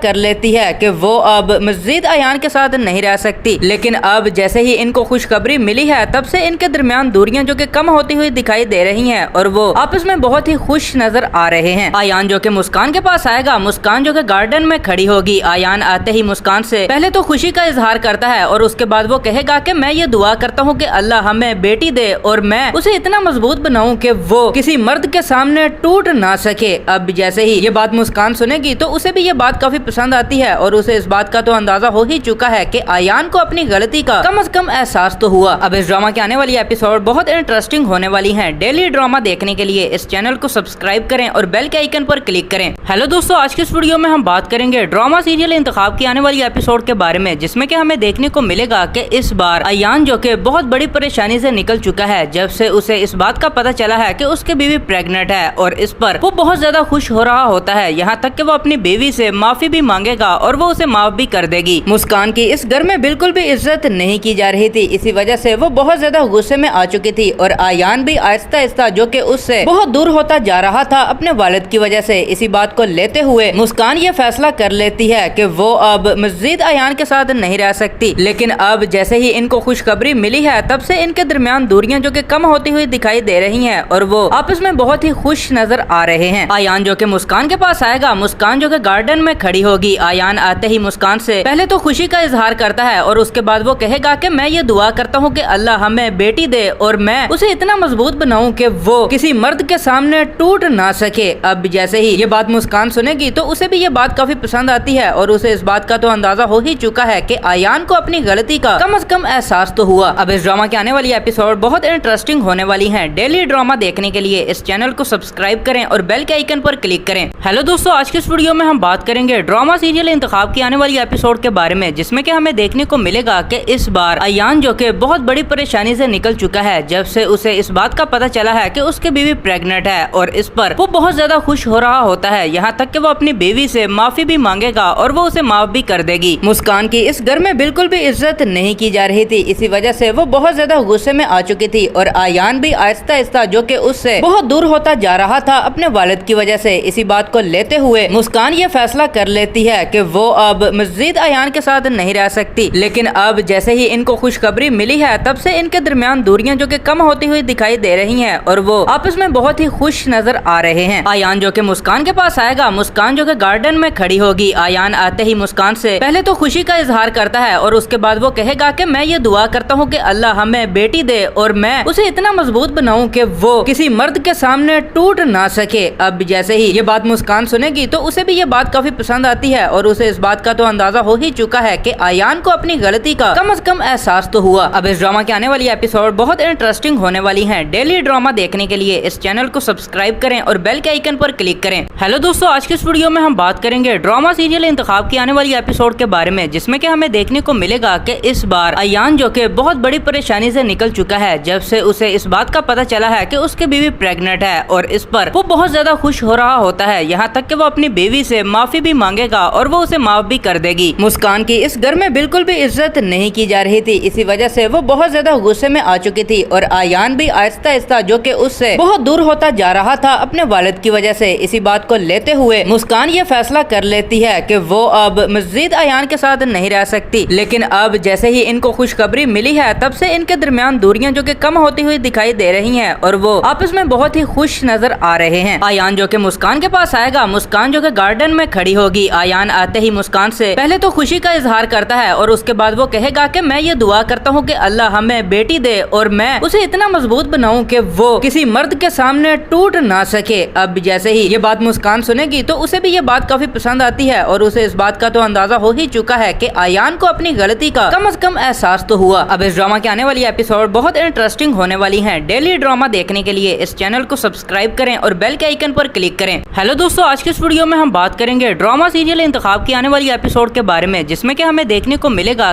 کر لیتی ہے کہ وہ اب مزید ایان کے ساتھ نہیں رہ سکتی، لیکن اب جیسے ہی ان کو خوشخبری ملی ہے تب سے ان کے درمیان دوریاں جو کہ کم ہوتی ہوئی دکھائی دے رہی ہیں اور وہ آپس میں بہت ہی خوش نظر آ رہے ہیں۔ ایان جو کہ مسکان کے پاس آئے گا، مسکان جو کہ گارڈن میں کھڑی ہوگی، ایان آتے ہی مسکان سے پہلے تو خوشی کا اظہار کرتا ہے اور اس کے بعد وہ کہے گا کہ میں یہ دعا کرتا ہوں کہ اللہ ہمیں بیٹی دے اور میں اسے اتنا مضبوط بناؤں کہ وہ کسی مرد کے سامنے ٹوٹ نہ سکے۔ اب جیسے ہی یہ بات مسکان سنے گی تو اسے بھی یہ بات کافی پسند آتی ہے اور اسے اس بات کا تو اندازہ ہو ہی چکا ہے کہ ایان کو اپنی غلطی کا کم از کم احساس تو ہوا۔ اب اس ڈرامہ کے آنے والی ایپیسوڈ بہت انٹرسٹنگ ہونے والی ہیں۔ ڈیلی ڈرامہ دیکھنے کے لیے اس چینل کو سبسکرائب کریں اور بیل کے آئیکن پر کلک کریں۔ ہیلو دوستو، آج کے اس ویڈیو میں ہم بات کریں گے ڈرامہ سیریل انتخاب کی آنے والی ایپیسوڈ کے بارے میں، جس میں کہ ہمیں دیکھنے کو ملے گا کہ اس بار ایان جو کہ بہت بڑی پریشانی سے نکل چکا ہے جب سے اسے اس بات کا پتہ چلا ہے کہ اس کی بیوی پریگننٹ ہے، اور اس پر وہ بہت زیادہ خوش ہو رہا ہوتا ہے، یہاں تک کہ وہ اپنی بیوی سے معافی بھی مانگے گا اور وہ اسے معاف بھی کر دے گی۔ مسکان کی اس گھر میں بالکل بھی عزت نہیں کی جا رہی تھی، اسی وجہ سے وہ بہت زیادہ غصے میں آ چکی تھی اور ایان بھی آہستہ آہستہ جو کہ اس سے بہت دور ہوتا جا رہا تھا اپنے والد کی وجہ سے۔ اسی بات کو لیتے ہوئے مسکان یہ فیصلہ کر لیتی ہے کہ وہ اب مزید ایان کے ساتھ نہیں رہ سکتی، لیکن اب جیسے ہی ان کو خوشخبری ملی ہے تب سے ان کے درمیان دوریاں جو کہ کم ہوتی ہوئی دکھائی دے رہی ہیں اور وہ آپس میں بہت ہی خوش نظر آ رہے ہیں۔ ایان جو کہ مسکان کے پاس آئے گا، مسکان جو کہ گارڈن میں کھڑی ہوگی، ایان آتے ہی مسکان سے پہلے تو خوشی کا اظہار کرتا ہے اور اس کے بعد وہ کہے گا کہ میں یہ دعا کرتا ہوں کہ اللہ ہمیں بیٹی دے اور میں اسے اتنا مضبوط بناؤں کہ وہ کسی مرد کے سامنے ٹوٹ نہ سکے۔ اب جیسے ہی یہ بات مسکان سنے گی تو اسے بھی یہ بات کافی پسند آتی ہے اور اسے اس بات کا تو اندازہ ہو ہی چکا ہے کہ ایان کو اپنی غلطی کا کم از کم احساس تو ہوا۔ اب اس ڈرامہ کے آنے والی ایپیسوڈ بہت انٹرسٹنگ ہونے والی ہیں۔ ڈیلی ڈرامہ دیکھنے کے لیے اس چینل کو سبسکرائب کریں اور بیل کے آئیکن پر کلک کریں۔ ہیلو دوستو، آج کے اس ویڈیو میں ہم بات کریں گے ڈرامہ سیریل انتخاب کی آنے والی ایپیسوڈ کے بارے میں، جس میں کہ ہمیں دیکھنے کو ملے گا کہ اس بار ایان جو کہ بہت بڑی پریشانی سے نکل چکا ہے جب سے اسے اس بات کا پتہ چلا ہے کہ اس کی بیوی پریگننٹ ہے، اور اس پر وہ بہت زیادہ خوش ہو رہا ہوتا ہے، یہاں تک کہ وہ اپنی بیوی سے معافی بھی مانگے گا اور وہ اسے معاف بھی کر دے گی۔ مسکان کی اس گھر میں بالکل بھی عزت نہیں کی جا رہی تھی، اسی وجہ سے وہ بہت زیادہ غصے میں آ چکی تھی اور ایان بھی آہستہ آہستہ جو کہ اس سے بہت دور ہوتا جا رہا تھا اپنے والد کی وجہ سے۔ اسی بات کو لیتے ہوئے مسکان یہ فیصلہ کر لیتی ہے کہ وہ اب مزید ایان کے ساتھ نہیں رہ سکتی، لیکن اب جیسے ہی ان کو خوشخبری ملی ہے تب سے ان کے درمیان دوریاں جو کہ کم ہوتی ہوئی دکھائی دے رہی ہیں اور وہ آپس میں بہت ہی خوش نظر آ رہے ہیں۔ ایان جو کہ مسکان کے پاس آئے گا، مسکان جو کہ گارڈن میں کھڑی ہوگی، ایان آتے ہی مسکان سے پہلے تو خوشی کا اظہار کرتا ہے اور اس کے بعد وہ کہے گا کہ میں یہ دعا کرتا ہوں کہ اللہ ہمیں بیٹی دے اور میں اسے اتنا مضبوط بناؤں کہ وہ کسی مرد کے سامنے ٹوٹ نہ سکے۔ اب جیسے ہی یہ بات مسکان سنے گی تو اسے بھی یہ بات کافی پسند آتی ہے اور اسے اس بات کا تو اندازہ ہو ہی چکا ہے کہ ایان کو اپنی غلطی کا کم از کم احساس تو ہوا۔ اب اس ڈرامہ کے آنے والی ایپیسوڈ بہت انٹرسٹنگ ہونے والی ہیں۔ ڈیلی ڈرامہ دیکھنے کے لیے اس چینل کو سبسکرائب کریں اور بیل کے آئیکن پر کلک کریں۔ ہیلو دوستو، آج کے اس ویڈیو میں ہم بات کریں گے ڈرامہ سیریل انتخاب کی آنے والی ایپیسوڈ کے بارے میں، جس میں کہ ہمیں دیکھنے کو ملے گا کہ اس بار ایان جو کہ بہت بڑی پریشانی سے نکل چکا ہے جب سے اسے اس بات کا پتہ چلا ہے کہ اس کی بیوی پریگننٹ ہے، اور اس پر وہ بہت زیادہ خوش ہو رہا ہوتا ہے، یہاں تک کہ وہ اپنی بیوی سے معافی بھی مانگے گا اور وہ اسے معاف بھی کر دے گی۔ مسکان کی اس گھر میں بالکل بھی عزت نہیں کی جا رہی تھی، اسی وجہ سے وہ بہت زیادہ غصے میں آ چکی تھی اور ایان بھی آہستہ آہستہ جو کہ اس سے بہت دور ہوتا جا رہا تھا اپنے والد کی وجہ سے۔ اسی بات کو لیتے ہوئے مسکان یہ فیصلہ کر لیتی ہے کہ وہ اب مزید ایان کے ساتھ نہیں رہ سکتی، لیکن اب جیسے ہی ان کو خوشخبری ملی ہے تب سے ان کے درمیان دوریاں جو کہ کم ہوتی ہوئی دکھائی دے رہی ہیں اور وہ آپس میں بہت ہی خوش نظر آ رہے ہیں۔ ایان جو کہ مسکان کے پاس آئے گا، مسکان جو کہ گارڈن میں کھڑی ہوگی، ایان آتے ہی مسکان سے پہلے تو خوشی کا اظہار کرتا ہے اور اس کے بعد وہ کہے گا کہ میں یہ دعا کرتا ہوں کہ اللہ ہمیں بیٹی دے اور میں اسے اتنا مضبوط بناؤں کہ وہ کسی مرد کے سامنے ٹوٹ نہ سکے۔ اب جیسے ہی یہ بات مسکان سنے گی تو اسے بھی یہ بات کافی پسند آتی ہے اور اسے اس بات کا تو اندازہ ہو ہی چکا ہے کہ ایان کو اپنی غلطی کا کم از کم احساس تو ہوا۔ اب اس ڈرامہ کے آنے والی ایپیسوڈ بہت انٹرسٹنگ ہونے والی ہیں۔ ڈیلی ڈرامہ دیکھنے کے لیے اس چینل کو سبسکرائب کریں اور بیل کے آئیکن پر کلک کریں۔ ہیلو دوستو، آج کے اس ویڈیو میں ہم بات کریں گے ڈرامہ سیریل انتخاب کی آنے والی ایپیسوڈ کے بارے میں، جس میں کہ ہمیں دیکھنے کو ملے گا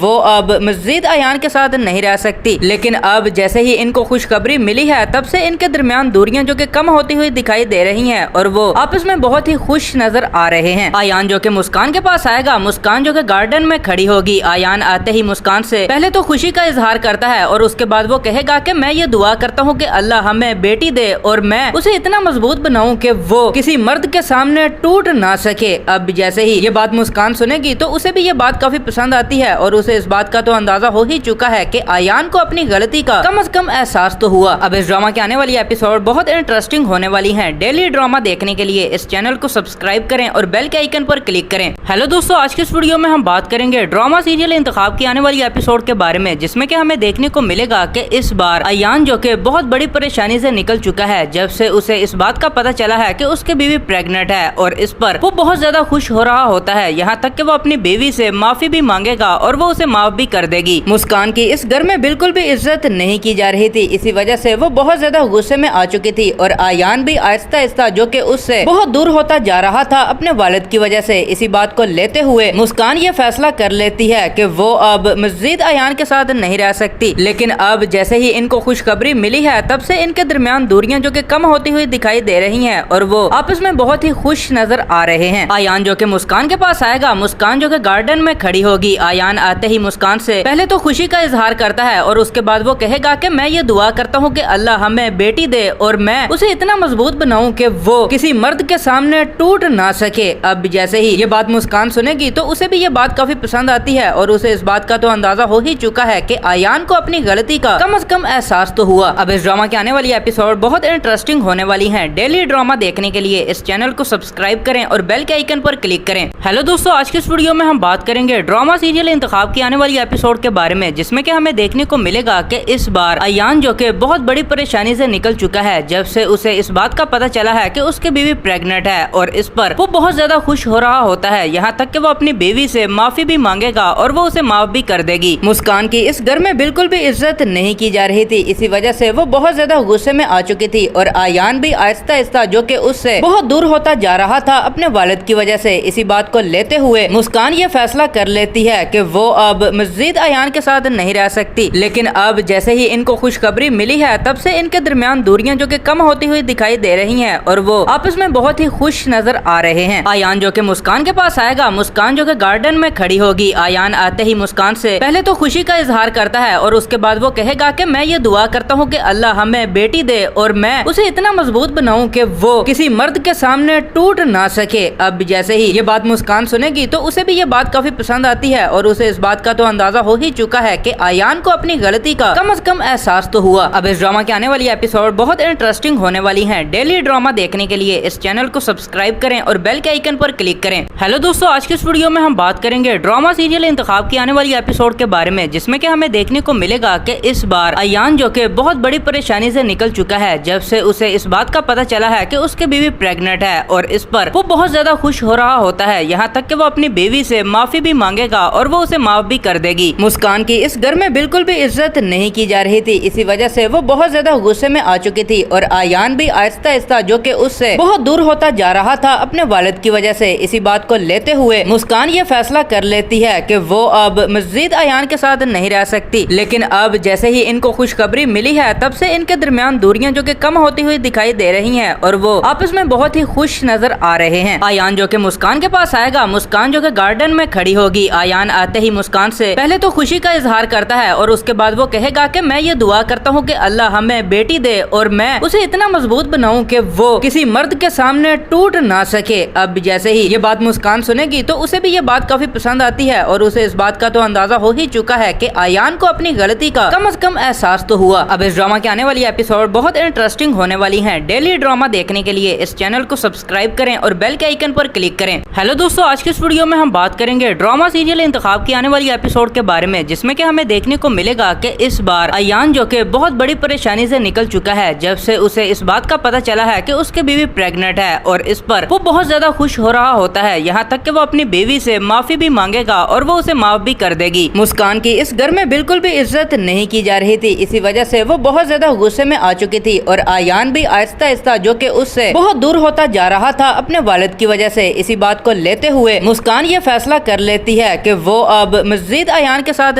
وہ اب مزید ایان کے ساتھ نہیں رہ سکتی، لیکن اب جیسے ہی ان کو خوشخبری ملی ہے تب سے ان کے درمیان دوریاں جو کہ کم ہوتی ہوئی دکھائی دے رہی ہیں اور وہ آپس میں بہت ہی خوش نظر آ رہے ہیں۔ ایان جو کہ مسکان کے پاس آئے گا، مسکان جو کہ گارڈن میں کھڑی ہوگی۔ ایان آتے ہی مسکان سے پہلے تو خوشی کا اظہار کرتا ہے اور اس کے بعد وہ کہے گا کہ میں یہ دعا کرتا ہوں کہ اللہ ہمیں بیٹی دے اور میں اسے اتنا مضبوط بناؤں کہ وہ کسی مرد کے سامنے ٹوٹ نہ سکے۔ اب جیسے ہی یہ بات مسکان سنے گی تو اسے بھی یہ بات کافی پسند آتی ہے اور اسے اس بات کا تو اندازہ ہو ہی چکا ہے کہ ایان کو اپنی غلطی کا کم از کم احساس تو ہوا۔ اب اس ڈرامہ کے آنے والی ایپیسوڈ بہت انٹرسٹنگ ہونے والی ہیں۔ ڈیلی ڈرامہ دیکھنے کے لیے اس چینل کو سبسکرائب کریں اور بیل کے آئیکن پر کلک کریں۔ ہیلو دوستو، آج کی اس ویڈیو میں ہم بات کریں گے ڈرامہ سیریل انتخاب کی آنے والی ایپیسوڈ کے بارے میں، جس میں کہ ہمیں دیکھنے کو ملے گا کہ اس بار ایان جو کہ بہت بڑی پریشانی سے نکل چکا ہے جب سے اسے اس بات کا پتہ چلا ہے کہ اس کی بیوی پریگننٹ ہے، اور اس پر وہ بہت زیادہ خوش ہو رہا ہوتا ہے، یہاں تک کہ وہ اپنی بیوی سے معافی بھی مانگے گا اور وہ اسے معاف بھی کر دے گی۔ مسکان کی اس گھر میں بالکل بھی عزت نہیں کی جا رہی تھی، اسی وجہ سے وہ بہت زیادہ غصے میں آ چکی تھی اور ایان بھی آہستہ آہستہ جو کہ اس سے بہت دور ہوتا جا رہا تھا اپنے والد کی وجہ سے، اسی بات کو لیتے ہوئے مسکان یہ فیصلہ کر لیتی ہے کہ وہ اب مزید ایان کے ساتھ نہیں رہ سکتی۔ لیکن اب جیسے ہی ان کو خوشخبری ملی ہے تب سے ان کے درمیان دوریاں جو کہ کم ہوتی ہوئی دکھائی دے رہی ہیں اور وہ آپس میں بہت ہی خوش نظر آ رہے ہیں۔ ایان جو کہ مسکان کے پاس آئے گا، مسکان جو کہ گارڈن میں کھڑی ہوگی۔ ایان آتے ہی مسکان سے پہلے تو خوشی کا اظہار کرتا ہے اور اس کے بعد وہ کہے گا کہ میں یہ دعا کرتا ہوں کہ اللہ ہمیں بیٹی دے اور میں اسے اتنا مضبوط بناؤں کہ وہ کسی مرد کے سامنے ٹوٹ نہ سکے۔ اب جیسے ہی یہ بات مسکان سنے گی تو اسے بھی یہ بات کافی پسند آتی ہے اور اسے اس بات کا تو اندازہ ہو ہی چکا ہے کہ ایان کو اپنی غلطی کا کم از کم احساس تو ہوا۔ اب اس ڈرامہ کے آنے والی ایپیسوڈ بہت انٹرسٹنگ ہونے والی ہیں۔ ڈیلی ڈرامہ دیکھنے کے لیے اس چینل کو سبسکرائب کریں اور بیل کے آئیکن پر کلک کریں۔ ہیلو دوستو، آج کی اس ویڈیو میں ہم بات کریں گے ڈرامہ سیریل انتخاب کی آنے والی ایپیسوڈ کے بارے میں، جس میں کہ ہمیں دیکھنے کو ملے گا کہ اس بار ایان جو کہ بہت بڑی پریشانی سے نکل چکا ہے جب سے اسے اس بات کا پتہ چلا ہے کہ اس کی بیوی پریگننٹ ہے، اور اس پر وہ بہت زیادہ خوش ہو رہا ہوتا ہے، یہاں تک کہ وہ اپنی بیوی سے معافی بھی مانگے گا اور وہ اسے معاف بھی کر دے گی۔ مسکان کی اس گھر میں بالکل بھی عزت نہیں کی جا رہی تھی، اسی وجہ سے وہ بہت زیادہ غصے میں آ چکی تھی اور ایان بھی آہستہ آہستہ جو کہ اس سے بہت دور ہوتا جا رہا تھا اپنے والد کی وجہ سے، اسی بات کو لیتے ہوئے مسکان یہ فیصلہ کر لیتی ہے کہ وہ اب مزید ایان کے ساتھ نہیں رہ سکتی۔ لیکن اب جیسے ہی ان کو خوشخبری ملی ہے تب سے ان کے درمیان دوریاں جو کہ کم ہوتی ہوئی دکھائی دے رہی ہیں اور وہ آپس میں بہت ہی خوش نظر آ رہے ہیں۔ ایان جو کہ مسکان کے پاس آئے گا، مسکان جو کہ گارڈن میں کھڑی ہوگی۔ ایان آتے ہی مسکان سے پہلے تو خوشی کا اظہار کرتا ہے اور اس کے بعد وہ کہے گا کہ میں یہ دعا کرتا ہوں کہ اللہ ہمیں بیٹی دے اور میں اسے اتنا مضبوط بناؤں کہ وہ کسی مرد کے سامنے ٹوٹ نہ سکے۔ اب جیسے ہی یہ بات مسکان سنے گی تو اسے بھی یہ بات کافی پسند آتی ہے اور اسے اس بات کا تو اندازہ ہو ہی چکا ہے کہ ایان کو اپنی غلطی کا کم از کم احساس تو ہوا۔ اب اس ڈرامہ کے آنے والی ایپیسوڈ بہت انٹرسٹنگ ہونے والی ہیں۔ ڈیلی ڈرامہ دیکھنے کے لیے اس چینل کو سبسکرائب کریں اور بیل کے آئیکن پر کلک کریں۔ ہیلو دوستو، آج کی اس ویڈیو میں ہم بات کریں گے ڈرامہ سیریل انتخاب کی آنے والی ایپیسوڈ کے بارے میں، جس میں کہ ہمیں دیکھنے کو ملے گا کہ اس بار ایان جو کہ بہت بڑی پریشانی سے نکل چکا ہے جب سے اسے اس بات کا پتہ چلا ہے کہ اس کی بیوی پریگننٹ ہے، اور اس پر وہ بہت زیادہ خوش ہو رہا ہوتا ہے، یہاں تک کہ وہ اپنی بیوی سے معافی بھی مانگے گا اور وہ اسے معاف بھی کر دے گی۔ مسکان کی اس گھر میں بالکل بھی عزت نہیں کی جا رہی تھی، اسی وجہ سے وہ بہت زیادہ غصے میں آ چکی تھی اور ایان بھی آہستہ آہستہ جو کہ اس سے بہت دور ہوتا جا رہا تھا اپنے والد کی وجہ سے، اسی بات کو لیتے ہوئے مسکان یہ فیصلہ کر لیتی ہے کہ وہ اب مزید ایان کے ساتھ نہیں رہ سکتی۔ لیکن اب جیسے ہی ان کو خوشخبری ملی ہے تب سے ان کے درمیان دوریاں جو کہ کم ہوتی ہوئی دکھائی دے رہی ہیں اور وہ آپس میں بہت ہی خوش نظر آ رہے ہیں۔ ایان جو کہ مسکان کے پاس آئے گا، مسکان جو کہ گارڈن میں کھڑی ہوگی۔ ایان آتے ہی مسکان سے پہلے تو خوشی کا اظہار کرتا ہے اور اس کے بعد وہ کہے گا کہ میں یہ دعا کرتا ہوں کہ اللہ ہمیں بیٹی دے اور میں اسے اتنا مضبوط بناؤں کہ وہ کسی مرد کے سامنے ٹوٹ نہ سکے۔ اب جیسے ہی یہ بات مسکان سنے گی تو اسے بھی یہ بات کافی پسند آتی ہے اور اسے اس بات کا تو اندازہ ہو ہی چکا ہے کہ ایان کو اپنی غلطی کا کم از کم احساس تو ہوا۔ اب اس ڈرامہ کے آنے والی ایپیسوڈ بہت انٹرسٹنگ ہونے والی ہیں۔ ڈیلی ڈرامہ دیکھنے کے لیے اس چینل کو سبسکرائب کریں اور بیل کے آئیکن پر کلک کریں۔ ہیلو دوستو، آج کی اس ویڈیو میں ہم بات کریں گے ڈرامہ سیریل انتخاب کی آنے والی ایپیسوڈ کے بارے میں، جس میں کہ ہمیں دیکھنے کو ملے گا کہ اس بار ایان جو کہ بہت بڑی پریشانی سے نکل چکا ہے جب سے اسے اس بات کا پتہ چلا ہے کہ اس کی بیوی پریگننٹ ہے، اور اس پر وہ بہت زیادہ خوش ہو رہا ہوتا ہے، یہاں تک کہ وہ اپنی بیوی سے معافی بھی مانگے گا اور وہ اسے معاف بھی کر دے گی۔ مسکان کی اس گھر میں بالکل بھی عزت نہیں کی جا رہی تھی، اسی وجہ سے وہ بہت زیادہ غصے میں آ چکی تھی اور ایان بھی آہستہ آہستہ جو کہ اس سے بہت دور ہوتا جا رہا تھا اپنے والد کی وجہ سے، اسی بات کو لیتے ہوئے مسکان یہ فیصلہ کر لیتی ہے کہ وہ اب مزید ایان کے ساتھ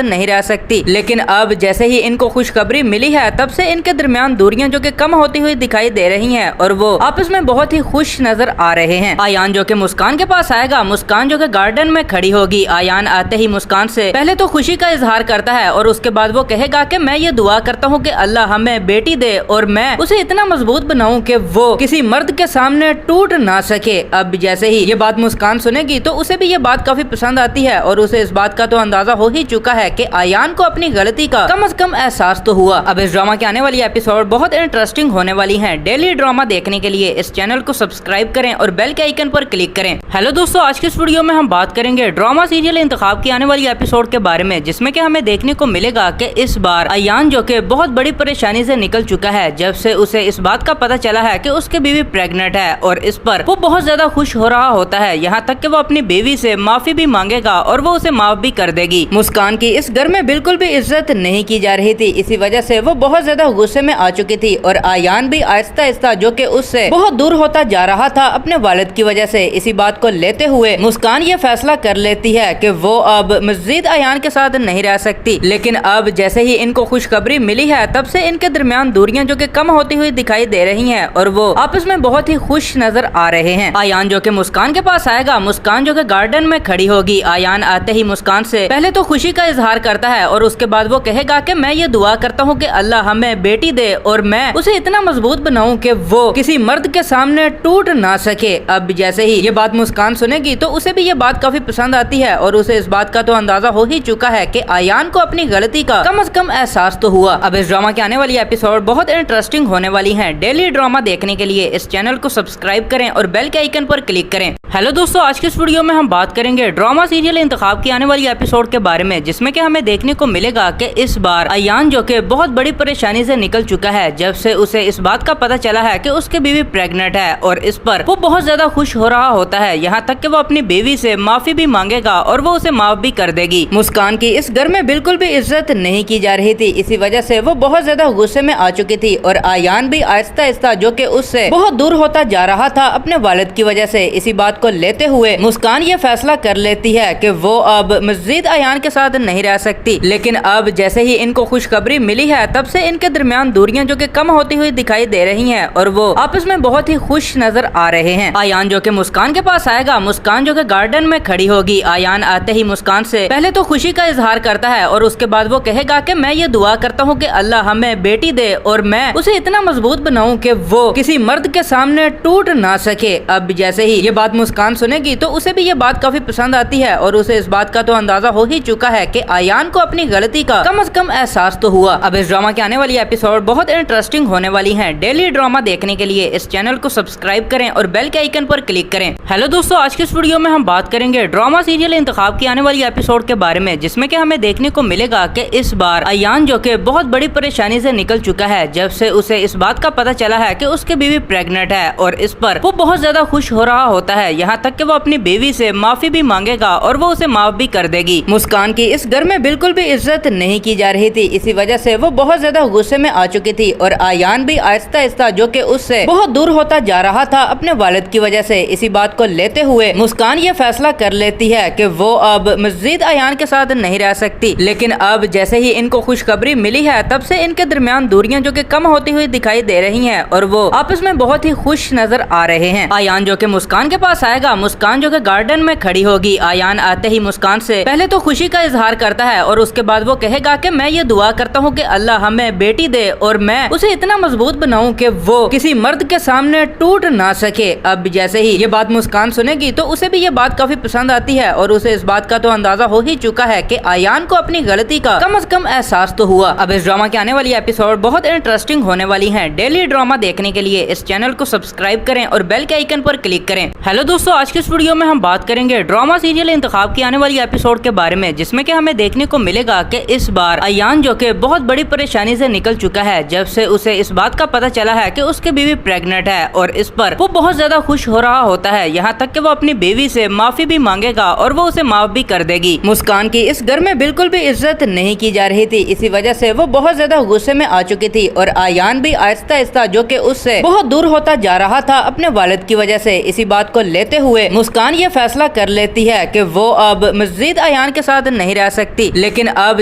نہیں رہ سکتی، لیکن اب جیسے ہی ان کو خوشخبری ملی ہے تب سے ان کے درمیان دوریاں جو کہ کم ہوتی ہوئی دکھائی دے رہی ہیں اور وہ آپس میں بہت ہی خوش نظر آ رہے ہیں۔ ایان جو کہ مسکان کے پاس آئے گا، مسکان جو کہ گارڈن میں کھڑی ہوگی، ایان آتے ہی مسکان سے پہلے تو خوشی کا اظہار کرتا ہے اور اس کے بعد وہ کہے گا کہ میں یہ دعا کرتا ہوں کہ اللہ ہمیں بیٹی دے اور میں اسے اتنا مضبوط بناؤں کہ وہ کسی مرد کے سامنے ٹوٹ نہ سکے۔ اب جیسے ہی یہ بات مسکان سنے گی تو اسے بھی یہ بات کافی پسند آتی ہے اور اسے اس بات کا تو اندازہ ہو ہی چکا ہے کہ ایان کو اپنی غلطی کا کم از کم احساس تو ہوا۔ اب اس ڈرامہ کے آنے والی ایپیسوڈ بہت انٹرسٹنگ ہونے والی ہیں۔ ڈیلی ڈرامہ دیکھنے کے لیے اس چینل کو سبسکرائب کریں اور بیل کے آئیکن پر کلک کریں۔ ہیلو دوستو، آج کے اس ویڈیو میں ہم بات کریں گے ڈرامہ سیریل انتخاب کی آنے والی ایپیسوڈ کے بارے میں، جس میں کہ ہمیں دیکھنے کو ملے گا کہ اس بار ایان جو کہ بہت بڑی پریشانی سے نکل چکا ہے جب سے اسے اس بات کا پتہ چلا ہے کہ اس کی بیوی پریگننٹ ہے، اور اس پر وہ بہت زیادہ خوش ہو رہا ہوتا ہے، یہاں تک کہ وہ اپنی بیوی سے معافی بھی مانگے گا اور وہ اسے معاف بھی کر دے گی۔ مسکان کی اس گھر میں بالکل بھی عزت نہیں کی جا رہی تھی، اسی وجہ سے وہ بہت زیادہ غصے میں آ چکی تھی اور ایان بھی آہستہ آہستہ جو کہ اس سے بہت دور ہوتا جا رہا تھا اپنے والد کی وجہ سے۔ اسی بات کو لیتے ہوئے مسکان یہ فیصلہ کر لیتی ہے کہ وہ اب مزید ایان کے ساتھ نہیں رہ سکتی، لیکن اب جیسے ہی ان کو خوشخبری ملی ہے تب سے ان کے درمیان دوریاں جو کہ کم ہوتی ہوئی دکھائی دے رہی ہیں اور وہ آپس میں بہت ہی خوش نظر آ رہے ہیں۔ ایان جو کہ مسکان کے پاس آئے گا، مسکان جو کہ گارڈن میں کھڑی ہوگی، ایان آتے ہی مسکان سے پہلے تو خوشی کا اظہار کرتا ہے اور اس کے بعد وہ کہے گا کہ میں یہ دعا کرتا ہوں کہ اللہ ہمیں بیٹی دے اور میں اسے اتنا مضبوط بناؤں کہ وہ کسی مرد کے سامنے ٹوٹ نہ سکے۔ اب جیسے ہی یہ بات مسکان سنے گی تو اسے بھی یہ بات کافی پسند آتی ہے اور اسے اس بات کا تو اندازہ ہو ہی چکا ہے کہ ایان کو اپنی غلطی کا کم از کم احساس تو ہوا۔ اب اس ڈرامہ کے آنے والی ایپیسوڈ بہت انٹرسٹنگ ہونے والی ہیں۔ ڈیلی ڈرامہ دیکھنے کے لیے اس چینل کو سبسکرائب کریں اور بیل کے آئیکن پر کلک کریں۔ ہیلو دوستو، آج کے اس ویڈیو میں ہم بات کریں گے ڈرامہ سیریل انتخاب کی آنے والی ایپیسوڈ کے بارے میں، جس میں کہ ہمیں دیکھنے کو ملے گا کہ اس بار ایان جو کہ بہت بڑی پریشانی سے نکل چکا ہے جب سے اسے اس بات کا پتہ چلا ہے کہ اس کی بیوی پریگننٹ ہے، اور اس پر وہ بہت زیادہ خوش ہو رہا ہوتا ہے، یہاں تک کہ وہ اپنی بیوی سے معافی بھی مانگے گا اور وہ اسے معاف بھی کر دے گی۔ مسکان کی اس گھر میں بالکل بھی عزت نہیں کی جا رہی تھی، اسی وجہ سے وہ بہت زیادہ غصے میں آ چکی تھی اور ایان بھی آہستہ آہستہ جو کہ اس سے بہت دور ہوتا جا رہا تھا اپنے والد کی وجہ سے۔ اسی بات کو لیتے ہوئے مسکان یہ فیصلہ کر لیتی ہے کہ وہ اب مزید ایان کے ساتھ نہیں رہ سکتی، لیکن اب جیسے ہی ان کو خوشخبری ملی ہے تب سے ان کے درمیان دوریاں جو کہ کم ہوتی ہوئی دکھائی دے رہی ہیں اور وہ آپس میں بہت ہی خوش نظر آ رہے ہیں۔ ایان جو کہ مسکان کے پاس آئے گا، مسکان جو کہ گارڈن میں کھڑی ہوگی، ایان آتے ہی مسکان سے پہلے تو خوشی کا اظہار کرتا ہے اور اس کے بعد وہ کہے گا کہ میں یہ دعا کرتا ہوں کہ اللہ ہمیں بیٹی دے اور میں اسے اتنا مضبوط بناؤں کہ وہ کسی مرد کے سامنے ٹوٹ نہ سکے۔ اب جیسے ہی یہ بات مسکان سنے گی تو اسے بھی یہ بات کافی پسند آتی ہے اور اسے اس بات کا تو اندازہ ہو ہی چکا ہے کہ ایان کو اپنی غلطی کا کم از کم احساس تو ہوا۔ اب اس ڈرامہ کے آنے والی ایپیسوڈ بہت انٹرسٹنگ ہونے والی ہیں۔ ڈیلی ڈرامہ دیکھنے کے لیے اس چینل کو سبسکرائب کریں اور بیل کے آئیکن پر کلک کریں۔ ہیلو دوستو، آج کے اس ویڈیو میں ہم بات کریں گے ڈرامہ سیریل انتخاب کی آنے والی ایپیسوڈ کے بارے میں، جس میں کہ ہمیں دیکھنے کو ملے گا کہ اس بار ایان جو کہ بہت بڑی پریشانی سے نکل چکا ہے جب سے اسے اس بات کا پتہ چلا ہے کہ اس کی بیوی پریگننٹ ہے، اور اس پر وہ بہت زیادہ خوش ہو رہا ہوتا ہے، یہاں تک کہ وہ اپنی بیوی سے معافی بھی مانگے گا اور وہ اسے معاف بھی کر دے گی۔ مسکان کی اس گھر میں بالکل بھی عزت نہیں کی جا رہی تھی، اسی وجہ سے وہ بہت زیادہ غصے میں آ چکی تھی اور ایان بھی آہستہ آہستہ جو کہ اس سے بہت دور ہوتا جا رہا تھا اپنے والد کی وجہ سے۔ اسی بات کو لیتے ہوئے مسکان یہ فیصلہ کر لیتی ہے کہ وہ اب مزید ایان کے ساتھ نہیں رہ سکتی، لیکن اب جیسے ہی ان کو خوشخبری ملی ہے تب سے ان کے درمیان دوریاں جو کہ کم ہوتی ہوئی دکھائی دے رہی ہیں اور وہ آپس میں بہت ہی خوش نظر آ رہے ہیں۔ ایان جو کہ مسکان کے پاس آئے گا، مسکان جو کہ گارڈن میں کھڑی ہوگی، ایان آتے ہی مسکان سے پہلے تو خوشی کا اظہار کرتا ہے اور اس کے بعد وہ کہے گا کہ میں یہ دعا کرتا ہوں کہ اللہ ہمیں بیٹی دے اور میں اسے اتنا مضبوط بناؤں کہ وہ کسی مرد کے سامنے ٹوٹ نہ سکے۔ اب جیسے ہی یہ بات مسکان سنے گی تو اسے بھی یہ بات کافی پسند آتی ہے اور اسے اس بات کا تو اندازہ ہو ہی چکا ہے کہ ایان کو اپنی غلطی کا کم از کم احساس تو ہوا۔ اب اس ڈرامہ کے آنے والی ایپیسوڈ بہت انٹرسٹنگ ہونے والی ہیں۔ ڈیلی ڈرامہ دیکھنے کے لیے اس چینل کو سبسکرائب کریں اور بیل کے آئیکن پر کلک کریں۔ ہیلو دوستو، آج کے اس ویڈیو میں ہم بات کریں گے ڈرامہ سیریل انتخاب کی آنے والی ایپیسوڈ کے بارے میں، جس میں کہ ہمیں دیکھنے کو ملے گا کہ اس بار ایان جو کہ بہت بڑی پریشانی سے نکل چکا ہے جب سے اسے اس بات کا پتہ چلا ہے کہ اس کی بیوی پریگننٹ ہے، اور اس پر وہ بہت زیادہ خوش ہو رہا ہوتا ہے، یہاں تک کہ وہ اپنی بیوی سے معافی بھی مانگے گا اور وہ اسے معاف بھی کر دے گی۔ مسکان کی اس گھر میں بالکل بھی عزت نہیں کی جا رہی تھی، اسی وجہ سے وہ بہت زیادہ غصے میں آ چکی تھی اور ایان بھی آہستہ آہستہ جو کہ اس سے بہت دور ہوتا جا رہا تھا اپنے والد کی وجہ سے۔ اسی بات کو لیتے ہوئے مسکان یہ فیصلہ کر لیتی ہے کہ وہ اب مزید ایان کے ساتھ نہیں رہ سکتی، لیکن اب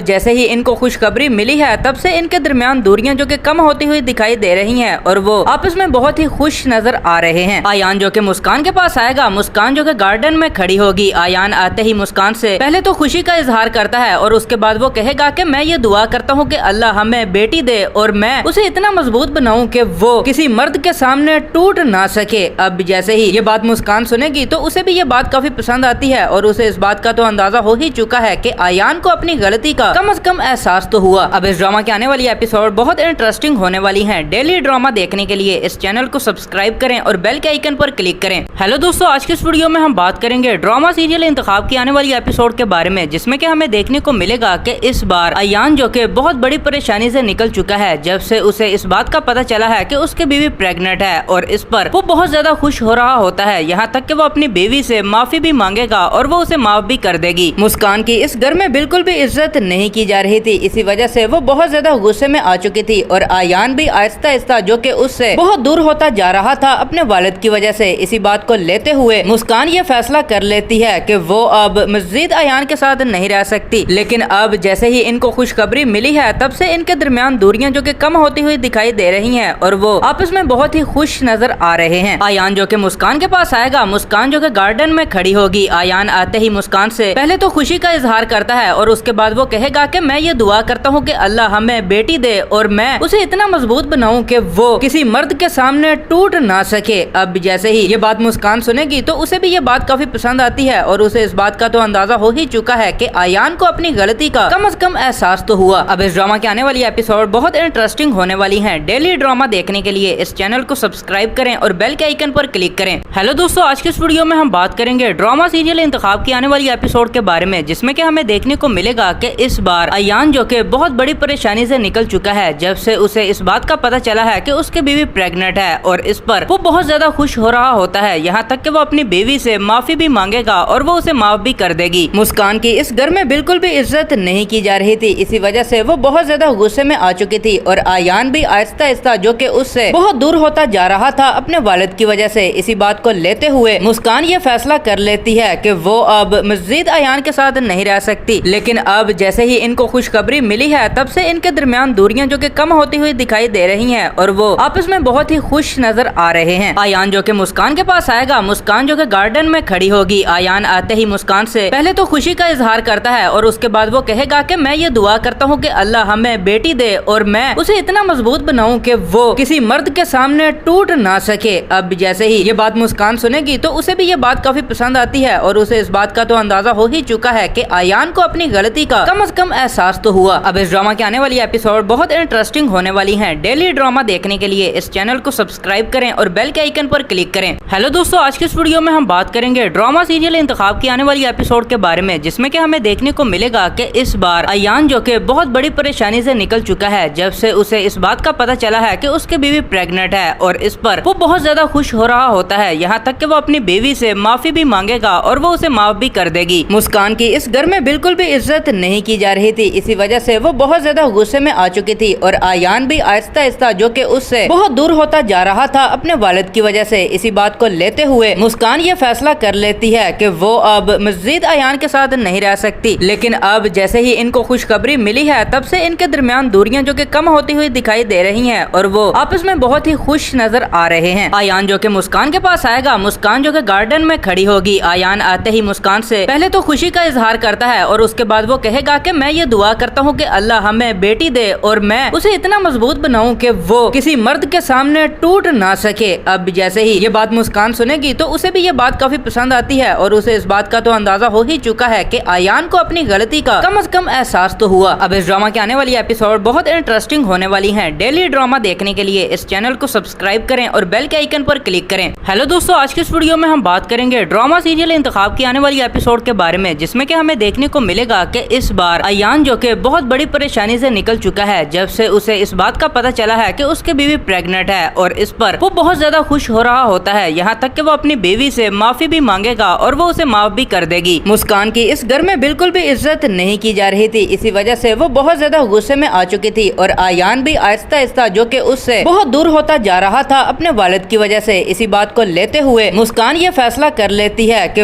جیسے ہی ان کو خوشخبری ملی ہے تب سے ان کے درمیان دوریاں جو کہ کم ہوتی ہوئی دکھائی دے رہی ہیں اور وہ آپس میں بہت ہی خوش نظر آ رہے ہیں۔ ایان جو کہ مسکان کے پاس آئے گا، مسکان جو کہ گارڈن میں کھڑی ہوگی۔ ایان آتے ہی مسکان سے پہلے تو خوشی کا اظہار کرتا ہے اور اس کے بعد وہ کہے گا کہ میں یہ دعا کرتا ہوں کہ اللہ ہمیں بیٹی دے اور میں اسے اتنا مضبوط بناؤں کہ وہ کسی مرد کے سامنے ٹوٹ نہ سکے۔ اب جیسے ہی یہ بات مسکان سنے گی تو اسے بھی یہ بات کافی پسند آتی ہے اور اسے اس بات کا تو اندازہ ہو ہی چکا ہے کہ ایان کو اپنی غلطی کا کم از کم احساس تو ہوا۔ اب اس ڈرامہ کے آنے والی ایپیسوڈ بہت انٹرسٹنگ ہونے والی ہیں۔ ڈیلی ڈرامہ دیکھنے کے لیے اس چینل کو سبسکرائب کریں اور بیل کے آئیکن پر کلک کریں۔ ہیلو دوستو، آج کے اس ویڈیو میں ہم بات کریں گے ڈرامہ سیریل انتخاب کی آنے والی ایپیسوڈ کے بارے میں، جس میں کہ ہمیں دیکھنے کو ملے گا کہ اس بار ایان جو کہ بہت بڑی پریشانی سے نکل چکا ہے جب سے اسے اس بات کا پتہ چلا ہے کہ اس کی بیوی پریگننٹ ہے، اور اس پر وہ بہت زیادہ خوش ہو رہا ہوتا ہے، یہاں تک کہ وہ اپنی بیوی سے معافی بھی مانگے گا اور وہ اسے معاف بھی کر دے گی۔ مسکان کی اس گھر میں بالکل بھی عزت نہیں کی جا رہی تھی، اسی وجہ سے وہ بہت زیادہ غصے میں آ چکی تھی اور ایان بھی آہستہ آہستہ جو کہ اس سے بہت دور ہوتا جا رہا تھا اپنے والد کی وجہ سے۔ اسی بات کو لیتے ہوئے مسکان یہ فیصلہ کر لیتی ہے کہ وہ اب مزید ایان کے ساتھ نہیں رہ سکتی، لیکن اب جیسے ہی ان کو خوشخبری ملی ہے تب سے ان کے درمیان دوریاں جو کہ کم ہوتی ہوئی دکھائی دے رہی ہیں اور وہ آپس میں بہت ہی خوش نظر آ رہے ہیں۔ ایان جو کہ مسکان کے پاس آئے گا، مسکان جو کہ گارڈن میں کھڑی ہوگی۔ ایان آتے ہی مسکان سے پہلے تو خوشی کا اظہار کرتا ہے اور اس کے بعد وہ کہے گا کہ میں یہ دعا کرتا ہوں کہ اللہ ہمیں بیٹی دے اور میں اسے اتنا مضبوط بناؤں کہ وہ کسی مرد کے سامنے ٹوٹ نہ سکے۔ اب جیسے ہی یہ بات مسکان سنے گی تو اسے بھی یہ بات کافی پسند آتی ہے اور اسے اس بات کا تو اندازہ ہو ہی چکا ہے کہ ایان کو اپنی غلطی کا کم از کم احساس تو ہوا۔ اب اس ڈرامہ کے آنے والی ایپیسوڈ بہت انٹرسٹنگ ہونے والی ہیں۔ ڈیلی ڈرامہ دیکھنے کے لیے اس چینل کو سبسکرائب کریں اور بیل کے آئیکن پر کلک کریں۔ ہیلو دوستو، آج کے اس ویڈیو میں ہم بات کریں گے ڈرامہ سیریل انتخاب کی آنے والی ایپیسوڈ کے بارے میں، جس میں کہ ہمیں دیکھنے کو ملے گا کہ اس بار ایان جو کہ بہت بڑی پریشانی سے نکل چکا ہے جب سے اسے اس بات کا پتہ چلا ہے کہ اس کی بیوی پریگننٹ ہے، اور اس پر وہ بہت زیادہ خوش ہو رہا ہوتا ہے، یہاں تک کہ وہ اپنی بیوی سے معافی بھی مانگے گا اور وہ اسے معاف بھی کر دے گی۔ مسکان کی اس گھر میں بالکل بھی عزت نہیں کی جا رہی تھی، اسی وجہ سے وہ بہت زیادہ غصے میں آ چکی تھی اور ایان بھی آہستہ آہستہ جو کہ اس سے بہت دور ہوتا جا رہا تھا اپنے والد کی وجہ سے۔ اسی بات کو لیتے ہوئے مسکان یہ فیصلہ کر لیتی ہے کہ وہ اب مزید ایان کے ساتھ نہیں رہ سکتی، لیکن اب جیسے ہی ان کو خوشخبری ملی ہے تب سے ان کے درمیان دوریاں جو کہ کم ہوتی ہوئی دکھائی دے رہی ہیں اور وہ آپس میں بہت ہی خوش نظر آ رہے ہیں۔ ایان جو کہ مسکان کے پاس آئے گا، مسکان جو کہ گارڈن میں کھڑی ہوگی۔ ایان آتے ہی مسکان سے پہلے تو خوشی کا اظہار کرتا ہے اور اس کے بعد وہ کہے گا کہ میں یہ دعا کرتا ہوں کہ اللہ ہمیں بیٹی دے اور میں اسے اتنا مضبوط بناؤں کہ وہ کسی مرد کے سامنے ٹوٹ نہ سکے۔ اب جیسے ہی یہ بات مسکان سنے گی تو اسے بھی یہ بات کافی پسند آتی ہے اور اسے اس بات کا تو اندازہ ہو ہی چکا ہے کہ ایان کو اپنی غلطی کا کم از کم احساس تو ہوا۔ اب اس ڈرامہ کے آنے والی ایپیسوڈ بہت انٹرسٹنگ ہونے والی ہیں۔ ڈیلی ڈرامہ دیکھنے کے لیے اس چینل کو سبسکرائب کریں اور بیل کے آئیکن پر کلک کریں۔ ہیلو دوستو، آج کے اس ویڈیو میں ہم بات کریں گے ڈرامہ سیریل انتخاب کی آنے والی ایپیسوڈ کے بارے میں، جس میں کہ ہمیں دیکھنے کو ملے گا کہ اس بار ایان جو کہ بہت بڑی پریشانی سے نکل چکا ہے جب سے اسے اس بات کا پتہ چلا ہے کہ اس کی بیوی پریگننٹ ہے، اور اس پر وہ بہت زیادہ خوش ہو رہا ہوتا ہے، یہاں تک کہ وہ اپنی بیوی سے معافی بھی مانگے گا اور وہ اسے معاف بھی کر دے گی۔ مسکان کی اس گھر میں بالکل بھی عزت نہیں کی جا رہی تھی، اسی وجہ سے وہ بہت زیادہ غصے میں آ چکی تھی اور ایان بھی آہستہ آہستہ جو کہ اس سے بہت دور ہوتا جا رہا تھا اپنے والد کی وجہ سے۔ اسی بات کو لیتے ہوئے مسکان یہ فیصلہ کر لیتی ہے کہ وہ اب مزید ایان کے ساتھ نہیں رہ سکتی، لیکن اب جیسے ہی ان کو خوشخبری ملی ہے تب سے ان کے درمیان دوریاں جو کہ کم ہوتی ہوئی دکھائی دے رہی ہیں اور وہ آپس میں بہت ہی خوش نظر آ رہے ہیں۔ ایان جو کہ مسکان کے پاس آئے گا، مسکان جو کہ گارڈن میں کھڑی ہوگی۔ ایان آتے ہی مسکان سے پہلے تو خوشی کا اظہار کرتا ہے اور اس کے بعد وہ کہے گا کہ میں یہ دعا کرتا ہوں کہ اللہ ہمیں بیٹی دے اور میں اسے اتنا مضبوط بناؤں کہ وہ کسی مرد کے سامنے ٹوٹ نہ سکے۔ اب جیسے ہی یہ بات مسکان سنے گی تو اسے بھی یہ بات کافی پسند آتی ہے اور اسے اس بات کا تو اندازہ ہو ہی چکا ہے کہ ایان کو اپنی غلطی کا کم از کم احساس تو ہوا۔ اب اس ڈرامہ کے آنے والی ایپیسوڈ بہت انٹرسٹنگ ہونے والی ہیں۔ ڈیلی ڈرامہ دیکھنے کے لیے اس چینل کو سبسکرائب کریں اور بیل کے آئیکن پر کلک کریں۔ ہیلو دوستو، آج کے اس ویڈیو میں ہم بات کریں گے ڈرامہ سیریل انتخاب کی آنے والی ایپیسوڈ کے بارے میں، جس میں کہ ہمیں دیکھنے کو ملے گا کہ اس بار ایان جو کہ بہت بڑی پریشانی سے نکل چکا ہے جب سے اسے اس بات کا پتہ چلا ہے کہ اس کی بیوی پریگننٹ ہے، اور اس پر وہ بہت زیادہ خوش ہو رہا ہوتا ہے، یہاں تک کہ وہ اپنی بیوی سے معافی بھی مانگے گا اور وہ اسے معاف بھی کر دے گی۔ مسکان کی اس گھر میں بالکل بھی عزت نہیں کی جا رہی تھی، اسی وجہ سے وہ بہت زیادہ غصے میں آ چکی تھی اور ایان بھی آہستہ آہستہ جو کہ اس سے بہت دور ہوتا جا رہا تھا اپنے والد کی وجہ سے۔ اسی بات کو لیتے ہوئے مسکان یہ فیصلہ کر لیتی ہے کہ